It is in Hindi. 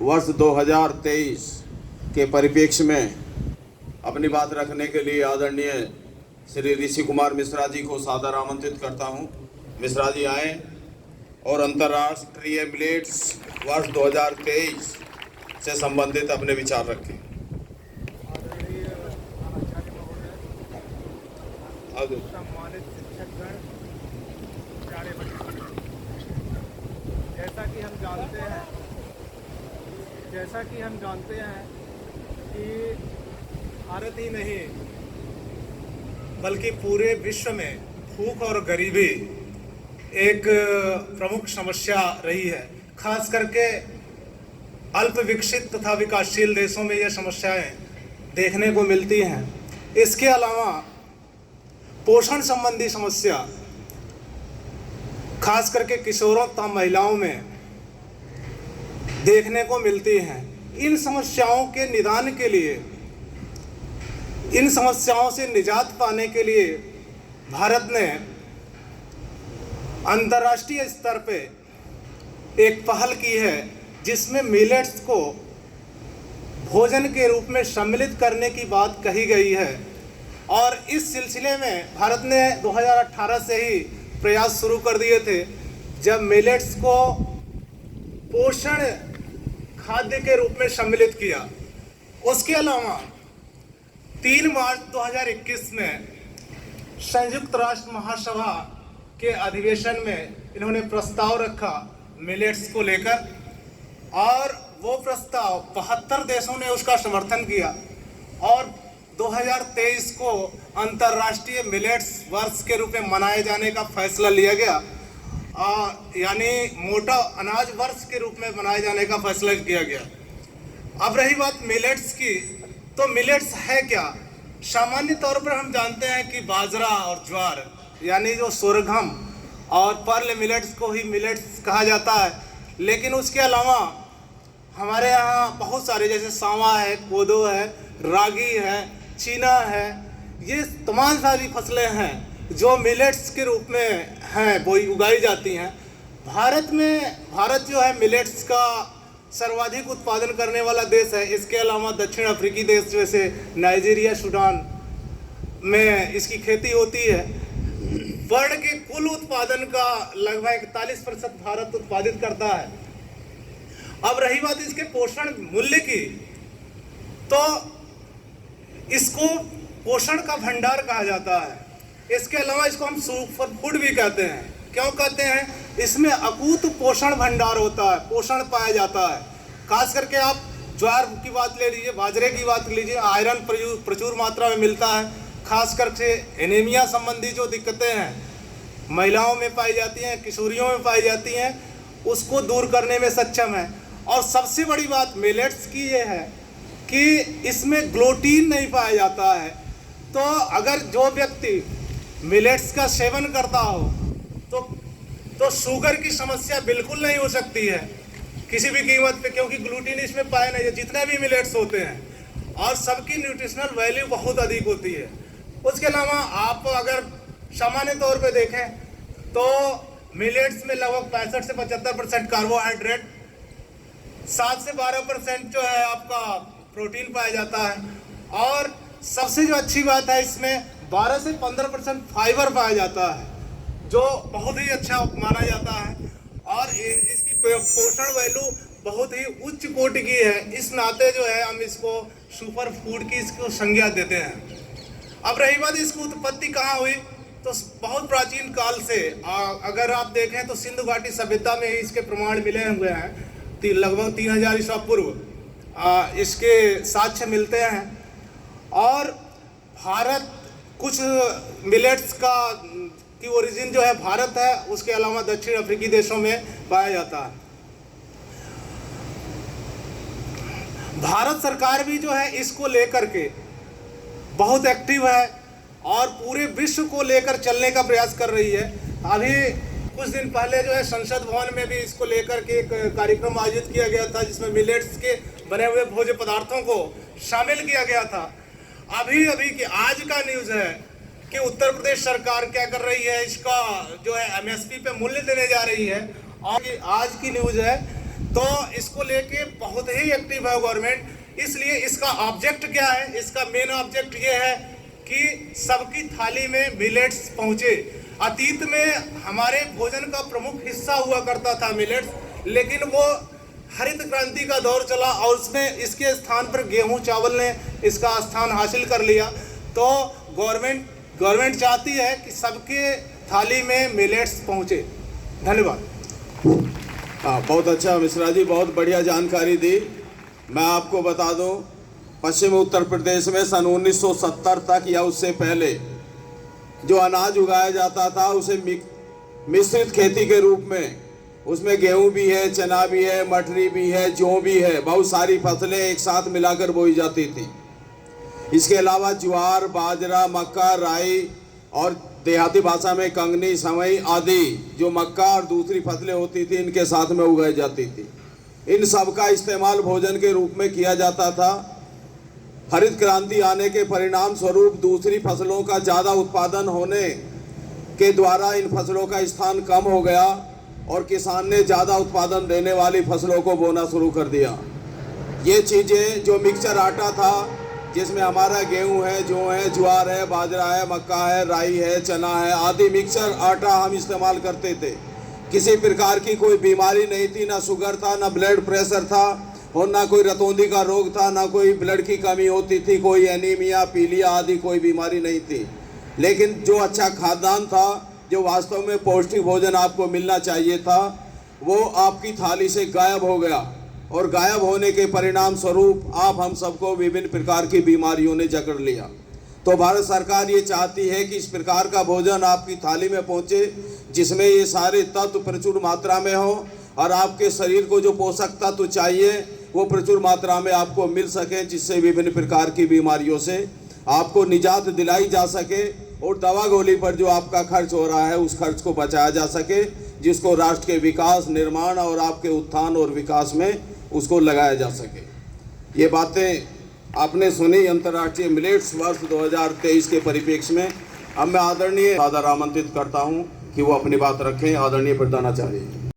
वर्ष 2023 के परिप्रेक्ष्य में अपनी बात रखने के लिए आदरणीय श्री ऋषि कुमार मिश्रा जी को सादर आमंत्रित करता हूं। मिश्रा जी आए और अंतर्राष्ट्रीय मिलेट्स वर्ष 2023 से संबंधित अपने विचार रखें। सम्मानित शिक्षकगण, प्यारे बच्चों, जैसा कि हम जानते हैं कि भारत ही नहीं बल्कि पूरे विश्व में भूख और गरीबी एक प्रमुख समस्या रही है। खास करके अल्प विकसित तथा विकासशील देशों में ये समस्याएं देखने को मिलती हैं। इसके अलावा पोषण संबंधी समस्या खास करके किशोरों तथा महिलाओं में देखने को मिलती हैं। इन समस्याओं के निदान के लिए, इन समस्याओं से निजात पाने के लिए भारत ने अंतर्राष्ट्रीय स्तर पे एक पहल की है जिसमें मिलेट्स को भोजन के रूप में सम्मिलित करने की बात कही गई है। और इस सिलसिले में भारत ने 2018 से ही प्रयास शुरू कर दिए थे, जब मिलेट्स को पोषण खाद्य के रूप में सम्मिलित किया। उसके अलावा 3 मार्च 2021 में संयुक्त राष्ट्र महासभा के अधिवेशन में इन्होंने प्रस्ताव रखा मिलेट्स को लेकर, और वो प्रस्ताव 72 देशों ने उसका समर्थन किया और 2023 को अंतर्राष्ट्रीय मिलेट्स वर्ष के रूप में मनाए जाने का फैसला लिया गया, यानी मोटा अनाज वर्ष के रूप में मनाए जाने का फैसला किया गया। अब रही बात मिलेट्स की, तो मिलेट्स है क्या? सामान्य तौर पर हम जानते हैं कि बाजरा और ज्वार यानी जो सोरगम और पर्ल मिलेट्स को ही मिलेट्स कहा जाता है, लेकिन उसके अलावा हमारे यहाँ बहुत सारे जैसे सांवा है, कोदो है, रागी है, चीना है, ये तमाम सारी फसलें हैं जो मिलेट्स के रूप में हैं, वो उगाई जाती हैं। भारत जो है मिलेट्स का सर्वाधिक उत्पादन करने वाला देश है। इसके अलावा दक्षिण अफ्रीकी देश जैसे नाइजीरिया, सूडान में इसकी खेती होती है। वर्ल्ड के कुल उत्पादन का लगभग 41% भारत उत्पादित करता है। अब रही बात इसके पोषण मूल्य की, तो इसको पोषण का भंडार कहा जाता है। इसके अलावा इसको हम सुपर फूड भी कहते हैं। क्यों कहते हैं? इसमें अकूत पोषण भंडार होता है, पोषण पाया जाता है। खास करके आप ज्वार की बात ले लीजिए, बाजरे की बात लीजिए, आयरन प्रचुर मात्रा में मिलता है। खास करके एनीमिया संबंधी जो दिक्कतें हैं महिलाओं में पाई जाती हैं, किशोरियों में पाई जाती हैं, उसको दूर करने में सक्षम है। और सबसे बड़ी बात मिलेट्स की ये है कि इसमें ग्लूटीन नहीं पाया जाता है। तो अगर जो व्यक्ति मिलेट्स का सेवन करता हो तो शुगर की समस्या बिल्कुल नहीं हो सकती है किसी भी कीमत पे, क्योंकि ग्लूटीन इसमें पाया नहीं है। जितने भी मिलेट्स होते हैं और सबकी न्यूट्रिशनल वैल्यू बहुत अधिक होती है। उसके अलावा आप अगर सामान्य तौर पे देखें तो मिलेट्स में लगभग 65 से 75% कार्बोहाइड्रेट, 7 से 12% जो है आपका प्रोटीन पाया जाता है। और सबसे जो अच्छी बात है, इसमें 12 से 15% फाइबर पाया जाता है, जो बहुत ही अच्छा माना जाता है। और इसकी पोषण वैल्यू बहुत ही उच्च कोटि की है। इस नाते जो है हम इसको सुपर फूड की इसको संज्ञा देते हैं। अब रही बात इसकी उत्पत्ति कहाँ हुई, तो बहुत प्राचीन काल से अगर आप देखें तो सिंधु घाटी सभ्यता में ही इसके प्रमाण मिले हुए हैं। लगभग 3000 ईसा पूर्व इसके साक्ष्य मिलते हैं। और भारत कुछ मिलेट्स की ओरिजिन जो है भारत है, उसके अलावा दक्षिण अफ्रीकी देशों में पाया जाता है। भारत सरकार भी जो है इसको लेकर के बहुत एक्टिव है और पूरे विश्व को लेकर चलने का प्रयास कर रही है। अभी कुछ दिन पहले जो है संसद भवन में भी इसको लेकर के एक कार्यक्रम आयोजित किया गया था, जिसमें मिलेट्स के बने हुए भोज्य पदार्थों को शामिल किया गया था। अभी की आज का न्यूज़ है कि उत्तर प्रदेश सरकार क्या कर रही है, इसका जो है MSP पे मूल्य देने जा रही है। और आज की न्यूज़ है, तो इसको लेके बहुत ही एक्टिव है गवर्नमेंट। इसलिए इसका ऑब्जेक्ट क्या है, इसका मेन ऑब्जेक्ट ये है कि सबकी थाली में मिलेट्स पहुंचे। अतीत में हमारे भोजन का प्रमुख हिस्सा हुआ करता था मिलेट्स, लेकिन वो हरित क्रांति का दौर चला और उसमें इसके स्थान पर गेहूं चावल ने इसका स्थान हासिल कर लिया। तो गवर्नमेंट चाहती है कि सबके थाली में मिलेट्स पहुंचे। धन्यवाद। बहुत अच्छा मिश्रा जी, बहुत बढ़िया जानकारी दी। मैं आपको बता दूं, पश्चिम उत्तर प्रदेश में सन 1970 तक या उससे पहले जो अनाज उगाया जाता था उसे मिश्रित खेती के रूप में, उसमें गेहूं भी है, चना भी है, मटरी भी है, जौ भी है, बहुत सारी फसलें एक साथ मिलाकर बोई जाती थी। इसके अलावा ज्वार, बाजरा, मक्का, राई और देहाती भाषा में कंगनी, समई आदि जो मक्का और दूसरी फसलें होती थी इनके साथ में उगाई जाती थी। इन सब का इस्तेमाल भोजन के रूप में किया जाता था। हरित क्रांति आने के परिणाम स्वरूप दूसरी फसलों का ज़्यादा उत्पादन होने के द्वारा इन फसलों का स्थान कम हो गया और किसान ने ज़्यादा उत्पादन देने वाली फसलों को बोना शुरू कर दिया। ये चीज़ें जो मिक्सचर आटा था, जिसमें हमारा गेहूं है, जौ है, ज्वार है, बाजरा है, मक्का है, राई है, चना है आदि मिक्सचर आटा हम इस्तेमाल करते थे। किसी प्रकार की कोई बीमारी नहीं थी, ना शुगर था, ना ब्लड प्रेशर था और ना कोई रतौंधी का रोग था, ना कोई ब्लड की कमी होती थी, कोई एनीमिया, पीलिया आदि कोई बीमारी नहीं थी। लेकिन जो अच्छा खाद्यान्न था, जो वास्तव में पौष्टिक भोजन आपको मिलना चाहिए था, वो आपकी थाली से गायब हो गया और गायब होने के परिणाम स्वरूप आप हम सबको विभिन्न प्रकार की बीमारियों ने जकड़ लिया। तो भारत सरकार ये चाहती है कि इस प्रकार का भोजन आपकी थाली में पहुंचे जिसमें ये सारे तत्व प्रचुर मात्रा में हो और आपके शरीर को जो पोषक तत्व चाहिए वो प्रचुर मात्रा में आपको मिल सके, जिससे विभिन्न प्रकार की बीमारियों से आपको निजात दिलाई जा सके और दवा गोली पर जो आपका खर्च हो रहा है उस खर्च को बचाया जा सके, जिसको राष्ट्र के विकास, निर्माण और आपके उत्थान और विकास में उसको लगाया जा सके। ये बातें आपने सुनी अंतर्राष्ट्रीय मिलेट्स वर्ष 2023 के परिप्रेक्ष्य में। अब मैं आदरणीय सादर आमंत्रित करता हूं कि वो अपनी बात रखें। आदरणीय प्रधानाचार्य।